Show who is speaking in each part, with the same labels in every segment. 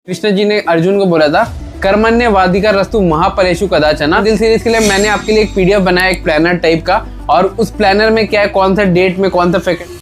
Speaker 1: कृष्ण जी ने अर्जुन को बोला था कर्मण्य वाधिका रस्तु महाफलेषु कदाचन। दिल सीरीज के लिए मैंने आपके लिए एक पीडीएफ बनाया, एक प्लानर टाइप का, और उस प्लानर में क्या है, कौन सा डेट में कौन सा फैकल्टी।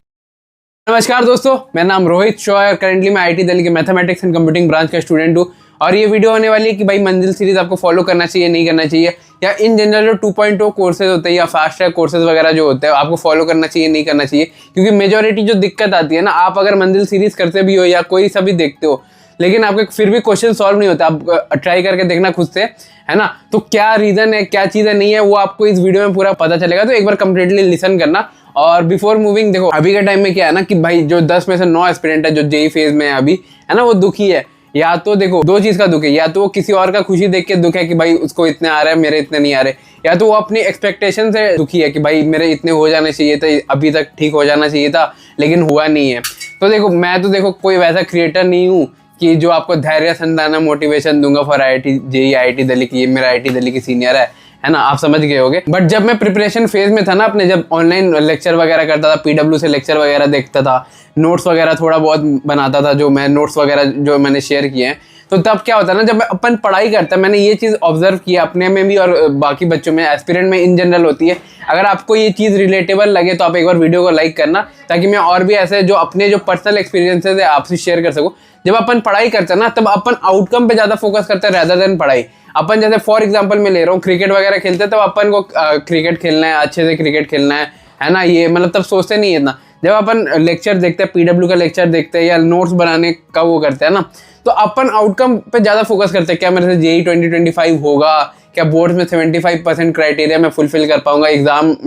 Speaker 1: नमस्कार दोस्तों, मेरा नाम रोहित शॉय और करंटली मैं आईटी दिल्ली के मैथमेटिक्स एंड कंप्यूटिंग ब्रांच का स्टूडेंट हूँ। और ये वीडियो होने वाली है कि भाई मंजिल सीरीज आपको फॉलो करना चाहिए नहीं करना चाहिए, या इन जनरल जो 2.0 कोर्सेज होते हैं या फास्ट ट्रैक कोर्सेज वगैरह जो होते हैं आपको फॉलो करना चाहिए नहीं करना चाहिए। क्योंकि मेजोरिटी जो दिक्कत आती है ना, आप अगर मंजिल सीरीज करते भी हो या कोई सा भी देखते हो लेकिन आपके फिर भी क्वेश्चन सॉल्व नहीं होता, आप ट्राई करके देखना खुद से, है ना। तो क्या रीजन है, क्या चीज़ें नहीं है, वो आपको इस वीडियो में पूरा पता चलेगा। तो एक बार कंप्लीटली लिसन करना। और बिफोर मूविंग, देखो अभी के टाइम में क्या है ना कि भाई जो 10 में से 9 एस्पिरेंट है जो जेई फेज में है अभी, है ना, वो दुखी है। या तो देखो दो चीज़ का दुख है, या तो वो किसी और का खुशी देख के दुख है कि भाई उसको इतने आ रहे हैं मेरे इतने नहीं आ रहे, या तो वो अपनी एक्सपेक्टेशन से दुखी है कि भाई मेरे इतने हो जाने चाहिए थे, अभी तक ठीक हो जाना चाहिए था लेकिन हुआ नहीं है। तो देखो मैं तो देखो कोई वैसा क्रिएटर नहीं हूँ कि जो आपको धैर्य संधाना मोटिवेशन दूंगा for IIT JEE IIT Delhi की। ये मेरा आईआईटी दिल्ली की सीनियर है ना, आप समझ गए होगे। बट जब मैं प्रिपरेशन फेज में था ना अपने, जब ऑनलाइन लेक्चर वगैरह करता था, पीडब्ल्यू से लेक्चर वगैरह देखता था, नोट्स वगैरह थोड़ा बहुत बनाता था, जो मैं नोट्स वगैरह जो मैंने शेयर किए हैं, तो तब क्या होता है ना, जब मैं अपन पढ़ाई करता, मैंने ये चीज़ ऑब्जर्व किया अपने में भी और बाकी बच्चों में, एस्पिरेंट में इन जनरल होती है। अगर आपको ये चीज़ रिलेटेबल लगे तो आप एक बार वीडियो को लाइक करना, ताकि मैं और भी ऐसे जो अपने जो पर्सनल एक्सपीरियंसेस है आपसे शेयर कर सकूँ। जब अपन पढ़ाई करते हैं ना, तब अपन आउटकम पे ज़्यादा फोकस करते हैं रेदर देन पढ़ाई। अपन जैसे फॉर एग्जांपल मैं ले रहा हूँ, क्रिकेट वगैरह खेलते हैं तब अपन को क्रिकेट खेलना है, अच्छे से क्रिकेट खेलना है ना, ये मतलब तब सोचते नहीं है इतना। जब अपन लेक्चर देखते हैं, पीडब्ल्यू का लेक्चर देखते हैं या नोट्स बनाने का वो करते हैं ना, तो अपन आउटकम पे ज़्यादा फोकस करते हैं। क्या मेरे से जेई 2025 होगा, क्या बोर्ड में 75% क्राइटेरिया मैं फुलफिल कर पाऊंगा,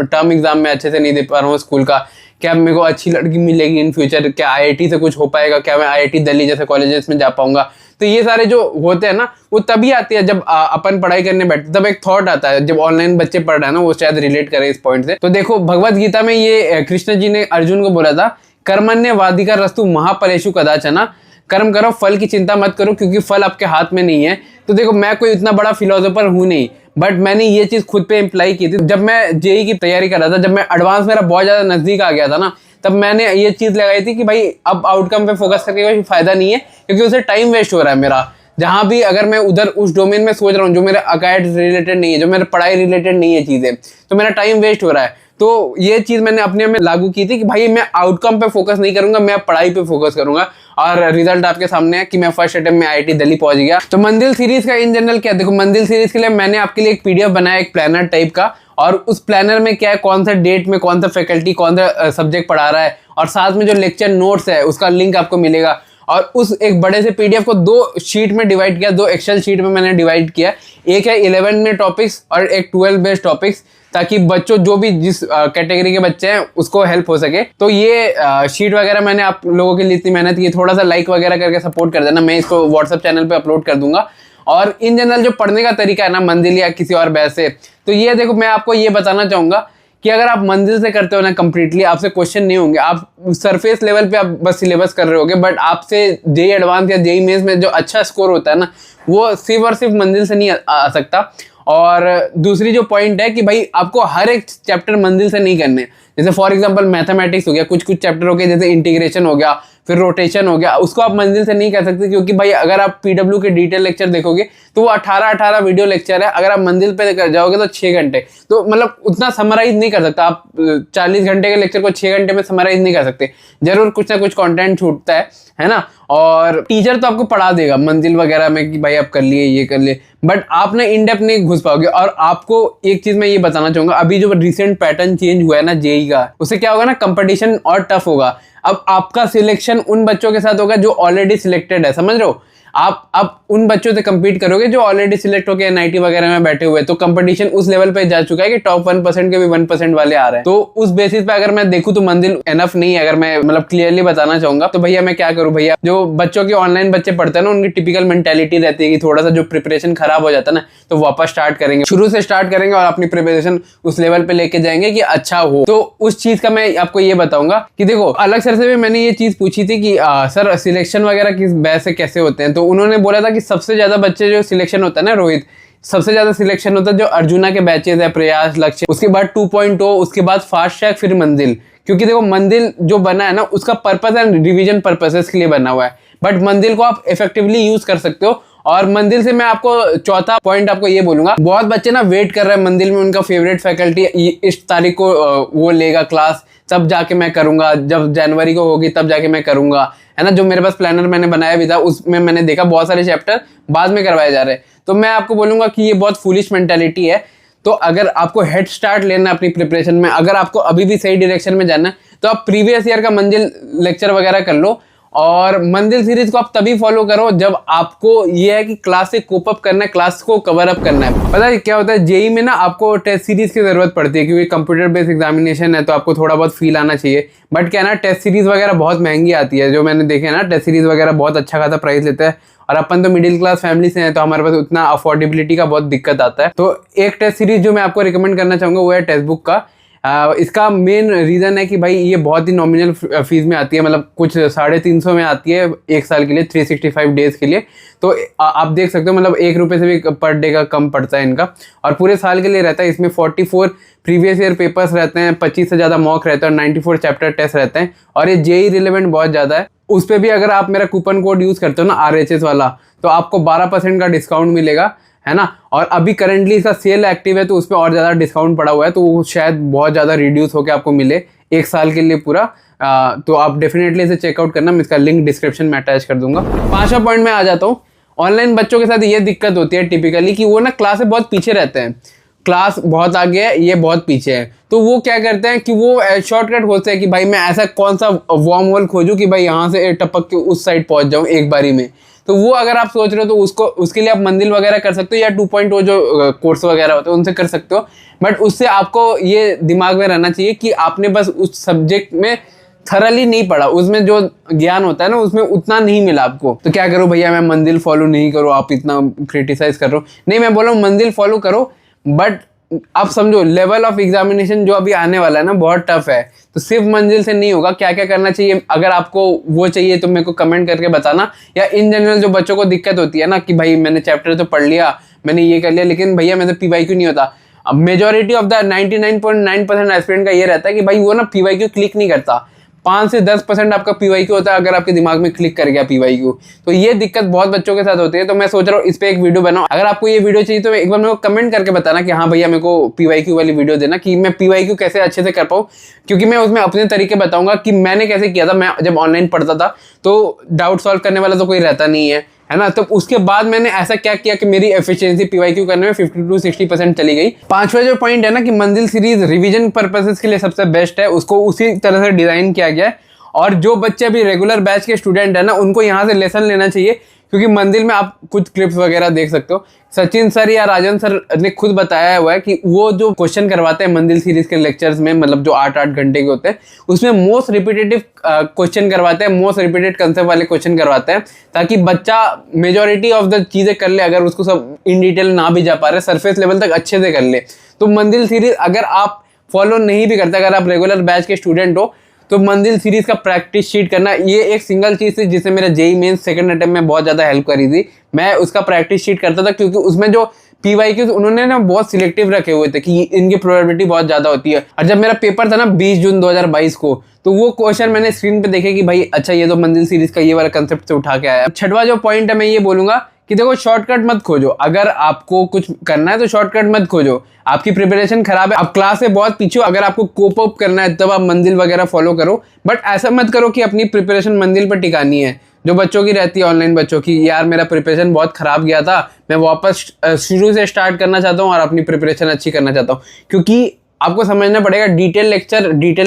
Speaker 1: टर्म एग्जाम में अच्छे से नहीं दे पा रहा हूँ स्कूल का, क्या मेरे को अच्छी लड़की मिलेगी इन फ्यूचर, क्या आईआईटी से कुछ हो पाएगा, क्या मैं आईआईटी दिल्ली जैसे कॉलेजेस में जा पाऊंगा। तो ये सारे जो होते हैं ना, वो तभी आती है जब अपन पढ़ाई करने बैठते, तब एक थॉट आता है। जब ऑनलाइन बच्चे पढ़ रहे हैं ना, वो शायद रिलेट करें इस पॉइंट से। तो देखो भगवत गीता में ये कृष्ण जी ने अर्जुन को बोला था कर्मण्य वाधिका रस्तु महाफलेषु कदाचन। कर्म करो, फल की चिंता मत करो, क्योंकि फल आपके हाथ में नहीं है। तो देखो मैं कोई इतना बड़ा फिलोसोफर हूँ नहीं, बट मैंने ये चीज़ खुद पे इम्प्लाई की थी जब मैं जेई की तैयारी कर रहा था। जब मैं एडवांस मेरा बहुत ज़्यादा नज़दीक आ गया था ना, तब मैंने ये चीज़ लगाई थी कि भाई अब आउटकम पे फोकस करके कोई फायदा नहीं है, क्योंकि उसे टाइम वेस्ट हो रहा है मेरा। जहाँ भी अगर मैं उधर उस डोमेन में सोच रहा हूँ जो मेरे अकाइड रिलेटेड नहीं है, जो मेरे पढ़ाई रिलेटेड नहीं है चीज़ें, तो मेरा टाइम वेस्ट हो रहा है। तो ये चीज़ मैंने अपने में लागू की थी कि भाई मैं आउटकम पे फोकस नहीं करूंगा, मैं पढ़ाई पे फोकस करूंगा। और रिजल्ट आपके सामने है कि मैं फर्स्ट अटेम्प्ट में आईआईटी दिल्ली पहुंच गया। तो मंजिल सीरीज का इन जनरल क्या, देखो मंजिल सीरीज के लिए मैंने आपके लिए एक पीडीएफ बनाया, एक प्लानर टाइप का, और उस प्लानर में क्या है, कौन सा डेट में कौन सा फैकल्टी कौन सा सब्जेक्ट पढ़ा रहा है, और साथ में जो लेक्चर नोट्स है उसका लिंक आपको मिलेगा। और उस एक बड़े से पीडीएफ को 2 शीट में डिवाइड किया, 2 एक्सेल शीट में मैंने डिवाइड किया। एक है 11 में टॉपिक्स और एक 12 बेस्ड टॉपिक्स, ताकि बच्चों जो भी जिस कैटेगरी के बच्चे हैं उसको हेल्प हो सके। तो ये शीट वगैरह मैंने आप लोगों के लिए इतनी मेहनत की, थोड़ा सा लाइक वगैरह करके सपोर्ट कर देना। मैं इसको व्हाट्सएप चैनल पे अपलोड कर दूंगा। और इन जनरल जो पढ़ने का तरीका है ना मंजिल या किसी और बैच से, तो ये देखो मैं आपको ये बताना चाहूँगा कि अगर आप मंजिल से करते हो ना कंप्लीटली, आपसे क्वेश्चन नहीं होंगे, आप सरफेस लेवल पे आप बस सिलेबस कर रहे होगे, बट आपसे जेई एडवांस या जेई मेंस में जो अच्छा स्कोर होता है ना, वो सिर्फ और सिर्फ मंजिल से नहीं आ सकता। और दूसरी जो पॉइंट है कि भाई आपको हर एक चैप्टर मंजिल से नहीं करने। जैसे फॉर एग्जांपल मैथमेटिक्स हो गया, कुछ चैप्टर हो गए, जैसे इंटीग्रेशन हो गया, फिर रोटेशन हो गया, उसको आप मंजिल से नहीं कर सकते, क्योंकि भाई अगर आप पीडब्ल्यू के डिटेल लेक्चर देखोगे तो वो 18 वीडियो लेक्चर है। अगर आप मंजिल पे कर जाओगे तो 6 घंटे, तो मतलब उतना समराइज नहीं कर सकता आप। 40 घंटे के लेक्चर को 6 घंटे में समराइज नहीं कर सकते, जरूर कुछ ना कुछ कंटेंट छूटता है ना। और टीचर तो आपको पढ़ा देगा मंजिल वगैरह में कि भाई आप कर लिए, ये कर लिए, बट आप ना इन डेप्थ नहीं घुस पाओगे। और आपको एक चीज मैं ये बताना चाहूंगा, अभी जो रिसेंट पैटर्न चेंज हुआ है ना जेई का, उससे क्या होगा ना, कंपटीशन और टफ होगा। अब आपका सिलेक्शन उन बच्चों के साथ होगा जो ऑलरेडी सिलेक्टेड है, समझ रहे हो। आप उन बच्चों से compete करोगे जो ऑलरेडी सिलेक्ट होकर एनआईटी वगैरह में बैठे हुए, तो कंपटीशन उस लेवल पे जा चुका है कि टॉप 1% के भी 1% वाले आ रहे हैं। तो उस बेसिस पे अगर मैं देखूं तो मंजिल एनफ नहीं है। अगर मैं मतलब क्लियरली बताना चाहूंगा तो भैया मैं क्या करूं, भैया जो बच्चों के ऑनलाइन बच्चे पढ़ते हैं ना, उनकी टिपिकल मेंटेलिटी रहती है कि थोड़ा सा जो प्रिपरेशन खराब हो जाता है ना, तो वापस स्टार्ट करेंगे, शुरू से स्टार्ट करेंगे और अपनी प्रिपरेशन उस लेवल पे लेके जाएंगे कि अच्छा हो। तो उस चीज का मैं आपको ये बताऊंगा कि देखो अलग सर से भी मैंने ये चीज पूछी थी कि सर सिलेक्शन वगैरह किस बैच से कैसे होते हैं, तो उन्होंने बोला था कि सबसे ज्यादा बच्चे जो सिलेक्शन होता है ना रोहित, सबसे ज्यादा सिलेक्शन होता है जो अर्जुना के बैचेस है, प्रयास, लक्ष्य, उसके बाद 2.0, उसके बाद फास्ट ट्रैक, फिर मंजिल। क्योंकि देखो मंजिल जो बना है ना, उसका पर्पस है रिवीजन पर्पसेस के लिए बना हुआ है। बट मंजिल को आप इफेक्टिवली यूज कर सकते हो। और मंजिल से मैं आपको चौथा पॉइंट आपको ये बोलूंगा, बहुत बच्चे ना वेट कर रहे हैं मंजिल में, उनका फेवरेट फैकल्टी इस तारीख को वो लेगा क्लास, तब जाके मैं करूंगा, जब जनवरी को होगी तब जाके मैं करूंगा, है ना। जो मेरे पास प्लानर मैंने बनाया भी था उसमें मैंने देखा बहुत सारे चैप्टर बाद में करवाए जा रहे हैं। तो मैं आपको बोलूंगा कि ये बहुत फूलिश मेंटालिटी है। तो अगर आपको हेड स्टार्ट लेना अपनी प्रिपरेशन में, अगर आपको अभी भी सही डायरेक्शन में जाना है, तो आप प्रीवियस ईयर का मंजिल लेक्चर वगैरह कर लो। और मंजिल सीरीज को आप तभी फॉलो करो जब आपको ये है कि क्लास से कोप अप करना है, क्लास को कवर अप करना है। पता है क्या होता है, जेई में ना आपको टेस्ट सीरीज की जरूरत पड़ती है, क्योंकि कंप्यूटर बेस्ड एग्जामिनेशन है, तो आपको थोड़ा बहुत फील आना चाहिए। बट क्या है ना, टेस्ट सीरीज वगैरह बहुत महंगी आती है। जो मैंने देखे ना, टेस्ट सीरीज वगैरह बहुत अच्छा खासा प्राइस लेते हैं, और अपन तो मिडिल क्लास फैमिली से हैं, तो हमारे पास उतना अफोर्डेबिलिटी का बहुत दिक्कत आता है। तो एक टेस्ट सीरीज जो मैं आपको रिकमेंड करना चाहूंगा वो है टेक्स्ट बुक का। इसका मेन रीज़न है कि भाई ये बहुत ही नॉमिनल फीस में आती है, मतलब कुछ 350 में आती है एक साल के लिए, 365 डेज के लिए। तो आप देख सकते हो, मतलब 1 रुपये से भी पर डे का कम पड़ता है इनका, और पूरे साल के लिए रहता है। इसमें 44 प्रीवियस ईयर पेपर्स रहते हैं, 25 से ज़्यादा मॉक रहता है, और 94 चैप्टर टेस्ट रहते हैं, और ये जेई रिलेवेंट बहुत ज़्यादा है। उस पर भी अगर आप मेरा कूपन कोड यूज़ करते हो ना, RHS वाला, तो आपको 12% का डिस्काउंट मिलेगा, है ना। और अभी करंटली इसका सेल एक्टिव है, तो उस पर और ज़्यादा डिस्काउंट पड़ा हुआ है, तो वो शायद बहुत ज़्यादा रिड्यूस होकर आपको मिले 1 साल के लिए पूरा। तो आप डेफिनेटली इसे चेकआउट करना, मैं इसका लिंक डिस्क्रिप्शन में अटैच कर दूंगा। 5वां पॉइंट में आ जाता हूँ। ऑनलाइन बच्चों के साथ ये दिक्कत होती है टिपिकली कि वो ना क्लास से बहुत पीछे रहते हैं, क्लास बहुत आगे है, ये बहुत पीछे है। तो वो क्या करते हैं कि वो शॉर्टकट खोजते हैं कि भाई मैं ऐसा कौन सा वार्म होल खोजूं कि भाई यहाँ से टपक के उस साइड पहुंच जाऊं एक बारी में। तो वो अगर आप सोच रहे हो तो उसके लिए आप मंजिल वगैरह कर सकते हो, या 2.0 जो कोर्स वगैरह होते हैं उनसे कर सकते हो। बट उससे आपको ये दिमाग में रहना चाहिए कि आपने बस उस सब्जेक्ट में थरली नहीं पढ़ा, उसमें जो ज्ञान होता है ना उसमें उतना नहीं मिला आपको। तो क्या करो भैया, मैं मंजिल फॉलो नहीं करूँ, आप इतना क्रिटिसाइज कर रहे हो। नहीं, मैं बोल रहा हूँ मंजिल फॉलो करो, बट आप समझो लेवल ऑफ एग्जामिनेशन जो अभी आने वाला है ना बहुत टफ है। तो सिर्फ मंजिल से नहीं होगा, क्या क्या करना चाहिए, अगर आपको वो चाहिए तो मेरे को कमेंट करके बताना। या इन जनरल जो बच्चों को दिक्कत होती है ना कि भाई मैंने चैप्टर तो पढ़ लिया, मैंने ये कर लिया, लेकिन भैया मेरे से PYQ नहीं होता। अब मेजोरिटी ऑफ द 99.9% एस्पिरेंट का ये रहता है कि भाई वो ना PYQ क्लिक नहीं करता। 5 से 10% आपका PYQ होता है, अगर आपके दिमाग में क्लिक कर गया PYQ। तो ये दिक्कत बहुत बच्चों के साथ होती है। तो मैं सोच रहा हूँ इस पे एक वीडियो बनाऊं। अगर आपको ये वीडियो चाहिए तो एक बार मेरे को कमेंट करके बताना कि हाँ भैया मेरे को PYQ वाली वीडियो देना, कि मैं PYQ कैसे अच्छे से कर पाऊँ, क्योंकि मैं उसमें अपने तरीके बताऊंगा कि मैंने कैसे किया था। मैं जब ऑनलाइन पढ़ता था तो डाउट सॉल्व करने वाला तो कोई रहता नहीं है ना। तो उसके बाद मैंने ऐसा क्या किया कि मेरी एफिशिएंसी PYQ करने में 50 to 60% चली गई। 5वां जो पॉइंट है ना कि मंजिल सीरीज रिवीजन पर्पसेस के लिए सबसे बेस्ट है, उसको उसी तरह से डिजाइन किया गया है। और जो बच्चे अभी रेगुलर बैच के स्टूडेंट है ना, उनको यहाँ से लेसन लेना चाहिए, क्योंकि मंजिल में आप कुछ क्लिप्स वगैरह देख सकते हो। सचिन सर या राजन सर ने खुद बताया हुआ है कि वो जो क्वेश्चन करवाते हैं मंजिल सीरीज के लेक्चर्स में, मतलब जो 8-8 घंटे के होते हैं, उसमें मोस्ट रिपीटेटिव क्वेश्चन करवाते हैं, मोस्ट रिपीटेड कंसेप्ट वाले क्वेश्चन करवाते हैं, ताकि बच्चा मेजोरिटी ऑफ द चीज़ें कर ले। अगर उसको सब इन डिटेल ना भी जा पा रहे, सरफेस लेवल तक अच्छे से कर ले। तो मंजिल सीरीज अगर आप फॉलो नहीं भी करते, अगर आप रेगुलर बैच के स्टूडेंट हो, तो मंजिल सीरीज का प्रैक्टिस शीट करना, ये एक सिंगल चीज़ थी जिससे मेरा जेई मेंस सेकंड अटेम्प्ट में बहुत ज़्यादा हेल्प करी थी। मैं उसका प्रैक्टिस शीट करता था, क्योंकि उसमें जो PYQ उन्होंने ना बहुत सिलेक्टिव रखे हुए थे कि इनकी प्रोबेबिलिटी बहुत ज़्यादा होती है। और जब मेरा पेपर था ना 20 जून 2022 को, तो वो क्वेश्चन मैंने स्क्रीन पे देखे कि भाई अच्छा ये तो मंजिल सीरीज का ये वाला कंसेप्ट से उठा के आया। 6वां जो पॉइंट है मैं ये बोलूंगा कि देखो शॉर्टकट मत खोजो। अगर आपको कुछ करना है तो शॉर्टकट मत खोजो। आपकी प्रिपरेशन खराब है, आप क्लास से बहुत पीछे हो, अगर आपको कोप अप करना है तब आप मंजिल वगैरह फॉलो करो। बट ऐसा मत करो कि अपनी प्रिपरेशन मंजिल पर टिकानी है, जो बच्चों की रहती है, ऑनलाइन बच्चों की। यार मेरा प्रिपरेशन बहुत खराब गया था, मैं वापस शुरू से स्टार्ट करना चाहता हूँ और अपनी प्रिपरेशन अच्छी करना चाहता हूँ। क्योंकि आपको समझना पड़ेगा, डिटेल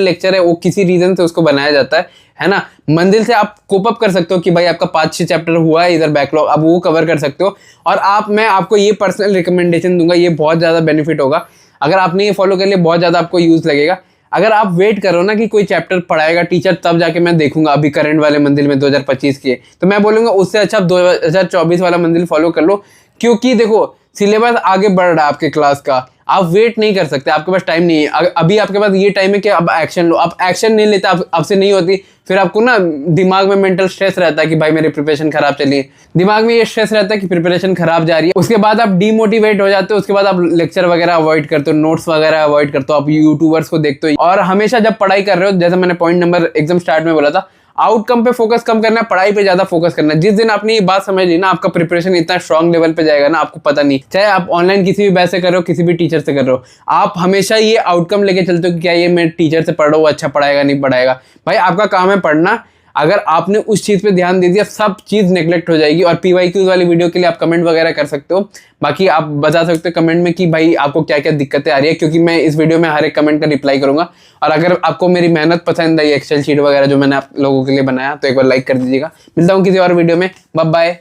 Speaker 1: लेक्चर है, वो किसी रीजन से उसको बनाया जाता है ना। मंजिल से आप कोप अप कर सकते हो कि भाई आपका 5-6 चैप्टर हुआ है इधर बैकलॉग, आप वो कवर कर सकते हो। और मैं आपको ये पर्सनल रिकमेंडेशन दूंगा, ये बहुत ज़्यादा बेनिफिट होगा। अगर आपने ये फॉलो कर लिया, बहुत ज़्यादा आपको यूज़ लगेगा। अगर आप वेट करो ना कि कोई चैप्टर पढ़ाएगा टीचर तब जाके मैं देखूंगा अभी करंट वाले मंजिल में 2025 के, तो मैं बोलूँगा उससे अच्छा आप 2024 वाला मंजिल फॉलो कर लो। क्योंकि देखो सिलेबस आगे बढ़ रहा है आपके क्लास का, आप वेट नहीं कर सकते, आपके पास टाइम नहीं है। अभी आपके पास ये टाइम है कि अब एक्शन लो, आप एक्शन नहीं लेते, आपसे नहीं होती, फिर आपको ना दिमाग में मेंटल स्ट्रेस रहता है कि भाई मेरी प्रिपरेशन खराब चली है। दिमाग में ये स्ट्रेस रहता है कि प्रिपरेशन खराब जा रही है। उसके बाद आप डीमोटिवेट हो जाते हो, उसके बाद आप लेक्चर वगैरह अवॉइड करते हो, नोट्स वगैरह अवॉइड करते हो, आप यूट्यूबर्स को देखते हो। और हमेशा जब पढ़ाई कर रहे हो, जैसे मैंने पॉइंट नंबर एकदम स्टार्ट में बोला था, आउटकम पे फोकस कम करना है, पढ़ाई पे ज्यादा फोकस करना है। जिस दिन आपने ये बात समझ ली ना, आपका प्रिपरेशन इतना स्ट्रांग लेवल पे जाएगा ना, आपको पता नहीं, चाहे आप ऑनलाइन किसी भी बैच से कर रहे हो, किसी भी टीचर से कर रहे हो, आप हमेशा ये आउटकम लेके चलते हो कि क्या ये मैं टीचर से पढ़ रहा हूँ, अच्छा पढ़ाएगा नहीं पढ़ाएगा। भाई आपका काम है पढ़ना। अगर आपने उस चीज पे ध्यान दे दिया, सब चीज नेग्लेक्ट हो जाएगी। और PYQ वाली वीडियो के लिए आप कमेंट वगैरह कर सकते हो, बाकी आप बता सकते हो कमेंट में कि भाई आपको क्या क्या दिक्कतें आ रही है, क्योंकि मैं इस वीडियो में हर एक कमेंट का रिप्लाई करूंगा। और अगर आपको मेरी मेहनत पसंद आई, एक्सेल शीट वगैरह जो मैंने आप लोगों के लिए बनाया, तो एक बार लाइक कर दीजिएगा। मिलता हूँ किसी और वीडियो में, बाय बाय।